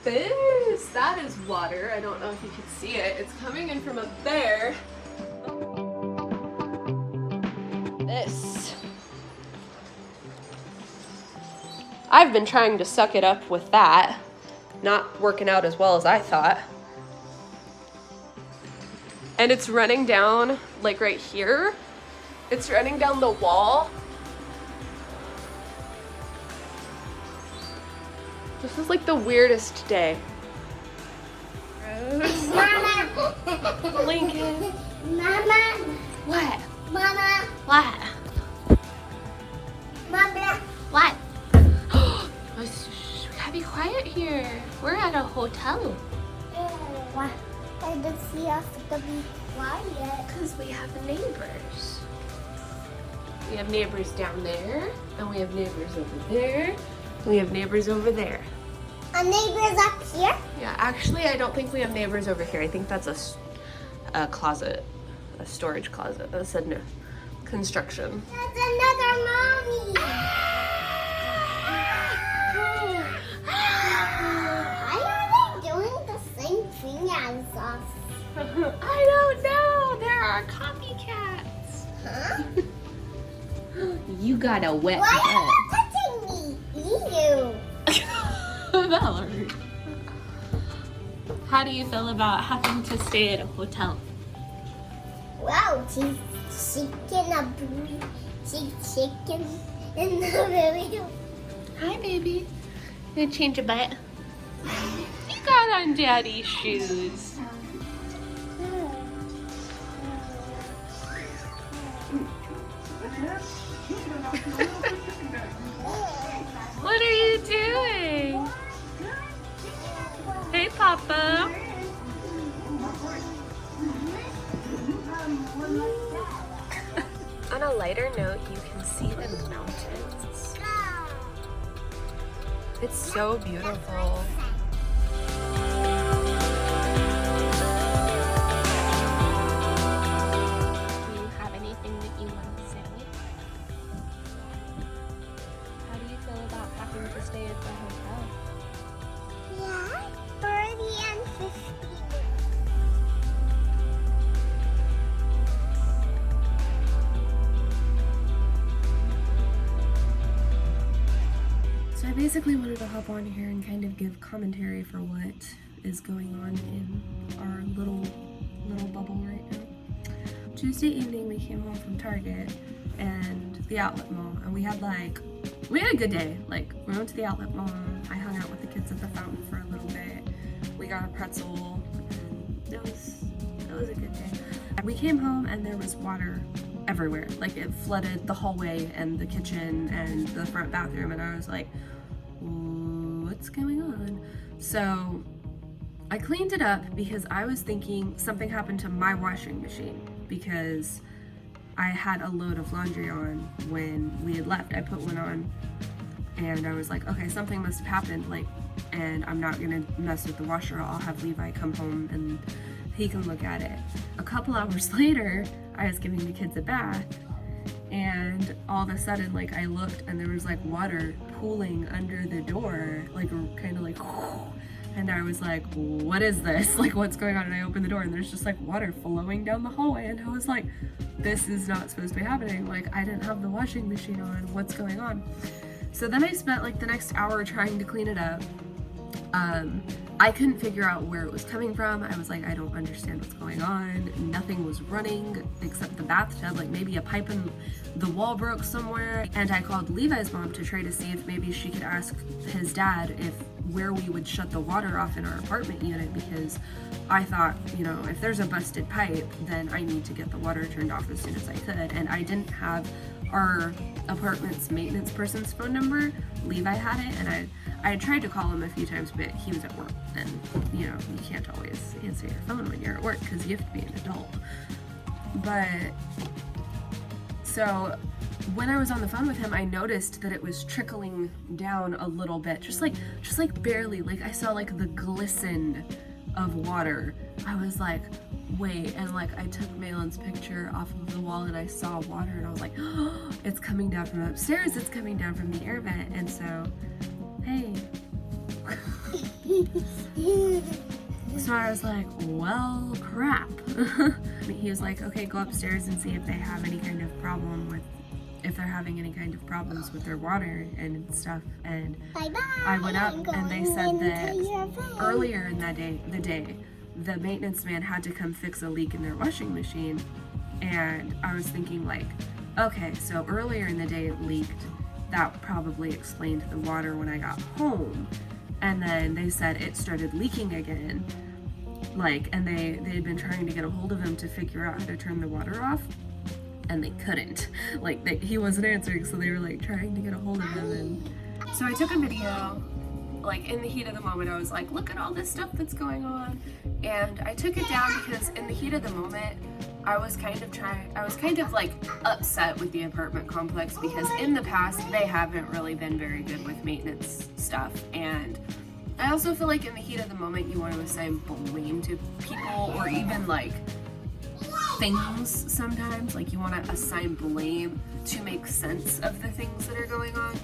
That is water. I don't know if you can see it. It's coming in from up there. This. I've been trying to suck it up with that. Not working out as well as I thought. And it's running down, like right here. It's running down the wall. This is like the weirdest day. Mama. Lincoln. Mama. What? Mama. What? Mama. What? We gotta be quiet here. We're at a hotel. Why? I don't see us to be quiet. Because we have neighbors. We have neighbors down there, and we have neighbors over there, and we have neighbors over there. Our neighbors up here? Yeah, actually, I don't think we have neighbors over here. I think that's a closet, a storage closet. That said no construction. That's another mommy. Why are they doing the same thing as us? I don't know. There are copycats. Huh? You got a wet Why are they touching me? Ew. Valerie. How do you feel about having to stay at a hotel? Wow, she's shaking a booty. She's shaking in the video. Hi, baby. Gonna change your butt. You got on daddy's shoes. What are you doing? Hey, Papa. On a lighter note, you can see the mountains. It's so beautiful. Do you have anything that you want to say? How do you feel about having to stay at the hotel? Yeah, 30 and 50. So I basically wanted to hop on here and kind of give commentary for what is going on in our little bubble right now. Tuesday evening we came home from Target and the outlet mall, and we had a good day. Like, we went to the outlet mall, I hung out with the kids at the fountain for a little bit, we got a pretzel, and it was a good day. We came home and there was water everywhere. Like, it flooded the hallway and the kitchen and the front bathroom, and I was like, what's going on? So I cleaned it up because I was thinking something happened to my washing machine, because I had a load of laundry on when we had left. I put one on and I was like, okay, something must have happened, and I'm not gonna mess with the washer. I'll have Levi come home and he can look at it. A couple hours later, I was giving the kids a bath, and all of a sudden, I looked and there was water pooling under the door, and I was like, what is this? What's going on? And I opened the door and there's just water flowing down the hallway, and I was like, this is not supposed to be happening. I didn't have the washing machine on. What's going on? So then I spent the next hour trying to clean it up. I couldn't figure out where it was coming from. I was like, I don't understand what's going on. Nothing was running except the bathtub. Maybe a pipe in the wall broke somewhere. And I called Levi's mom to try to see if maybe she could ask his dad where we would shut the water off in our apartment unit, because I thought, if there's a busted pipe, then I need to get the water turned off as soon as I could. And I didn't have our apartment's maintenance person's phone number. Levi had it, and I had tried to call him a few times, but he was at work, and you can't always answer your phone when you're at work because you have to be an adult. But so when I was on the phone with him, I noticed that it was trickling down a little bit, just barely. I saw the glisten of water. I was like, wait, and I took Malin's picture off of the wall and I saw water, and I was like, oh, it's coming down from upstairs, it's coming down from the air vent. And so, hey. So I was like, well, crap. He was like, okay, go upstairs and see if they have any kind of problem with, if they're having any kind of problems with their water and stuff. And Bye-bye. I went up and they said that into your bed. earlier in that day, the maintenance man had to come fix a leak in their washing machine. And I was thinking like, okay, so earlier in the day it leaked. That probably explained the water when I got home. And then they said it started leaking again. Like, and they had been trying to get a hold of him to figure out how to turn the water off. And they couldn't. Like, he wasn't answering, so they were like trying to get a hold of him. And so I took a video. Like, in the heat of the moment, I was like, look at all this stuff that's going on. And I took it down because in the heat of the moment, I was kind of like upset with the apartment complex because in the past, they haven't really been very good with maintenance stuff. And I also feel like in the heat of the moment, you want to assign blame to people or even like things sometimes. Like, you want to assign blame to make sense of the things that are going on.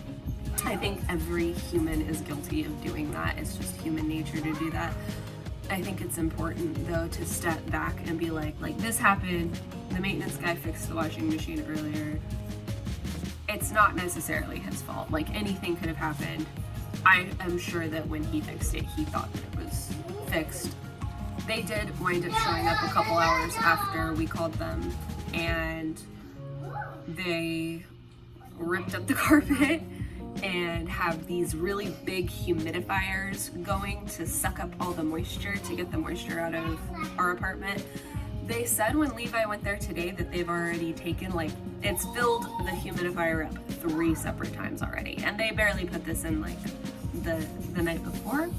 I think every human is guilty of doing that. It's just human nature to do that. I think it's important though to step back and be like this happened, the maintenance guy fixed the washing machine earlier. It's not necessarily his fault. Like, anything could have happened. I am sure that when he fixed it, he thought that it was fixed. They did wind up showing up a couple hours after we called them, and they ripped up the carpet and have these really big humidifiers going to suck up all the moisture, to get the moisture out of our apartment. They said when Levi went there today that they've already taken, like, it's filled the humidifier up 3 separate times already. And they barely put this in like the night before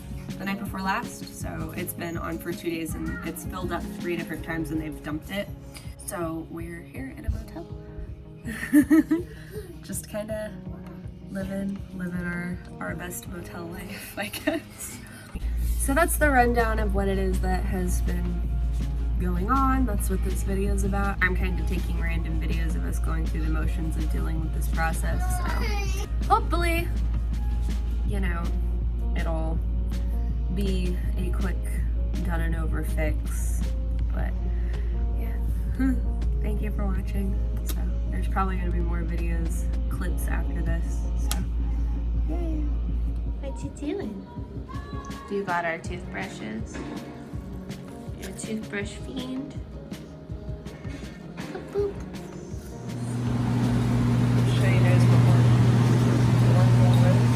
last. So it's been on for 2 days and it's filled up 3 different times and they've dumped it. So we're here in a motel. Just kind of living our best motel life, I guess. So that's the rundown of what it is that has been going on. That's what this video is about. I'm kind of taking random videos of us going through the motions of dealing with this process. So hopefully, you know, it'll be a quick done and over fix. But yeah, thank you for watching. So there's probably gonna be more videos, clips after this. So yay. What you doing? You got our toothbrushes. You're a toothbrush fiend. Boop, boop. I'll show you guys what we're working with.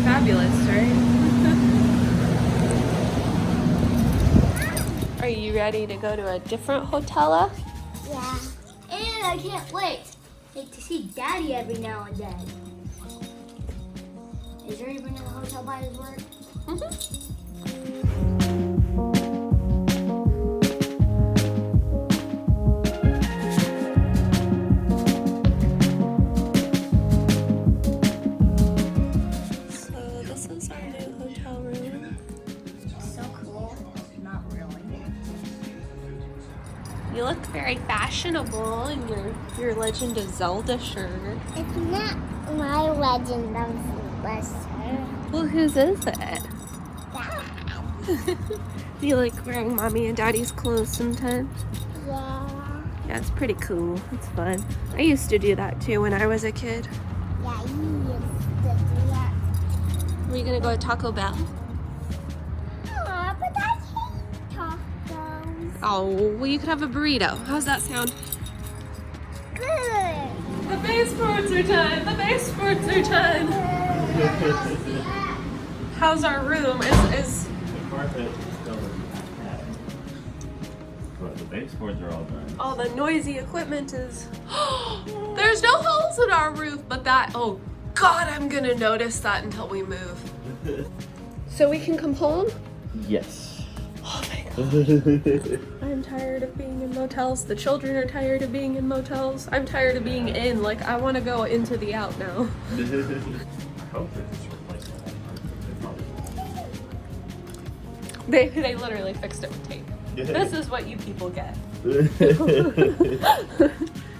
Fabulous, right? Are you ready to go to a different hotella? Yeah. And I can't wait to see Daddy every now and then. Is there even a hotel by his work? You look very fashionable in your Legend of Zelda shirt. It's not my Legend of Zelda. Well, whose is it? Dad. Do you like wearing mommy and daddy's clothes sometimes? Yeah. Yeah, it's pretty cool. It's fun. I used to do that too when I was a kid. Yeah, you used to do that. Are you gonna go to Taco Bell? Aw, but I hate tacos. Oh, well, you could have a burrito. How's that sound? Good. The baseboards are done. The baseboards are done. How's our room? Is The carpet still isn't bad. But the baseboards are all done. all the noisy equipment is... There's no holes in our roof, but that... Oh, God, I'm gonna notice that until we move. So we can come home? Yes. Oh, my God. I'm tired of being in motels. The children are tired of being in motels. I'm tired of being in. Like, I want to go into the out now. I hope they just replace that. They literally fixed it with tape. This is what you people get.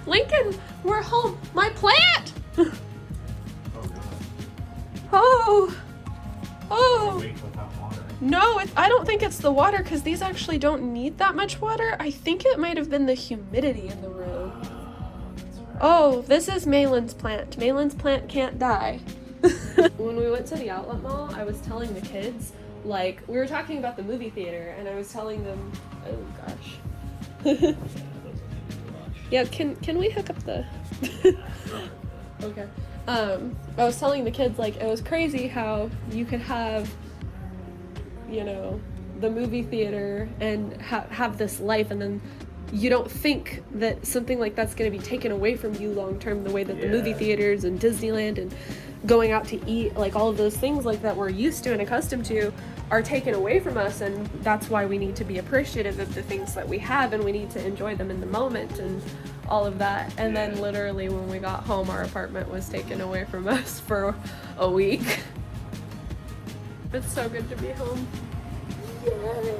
Lincoln, we're home. My plant! Oh! Oh! No, I don't think it's the water because these actually don't need that much water. I think it might have been the humidity in the room. Oh, this is Malin's plant. Malin's plant can't die. When we went to the outlet mall, I was telling the kids, like, we were talking about the movie theater, and I was telling them, oh gosh. Yeah, can we hook up the... Okay. I was telling the kids, like, it was crazy how you could have, you know, the movie theater and have this life, and then you don't think that something like that's going to be taken away from you long term, the way that the movie theaters and Disneyland and going out to eat, like all of those things like that we're used to and accustomed to are taken away from us, and that's why we need to be appreciative of the things that we have, and we need to enjoy them in the moment and all of that. And then literally when we got home, our apartment was taken away from us for a week. It's so good to be home. Yay!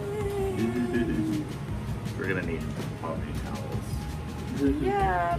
We're gonna need potty towels. Yeah.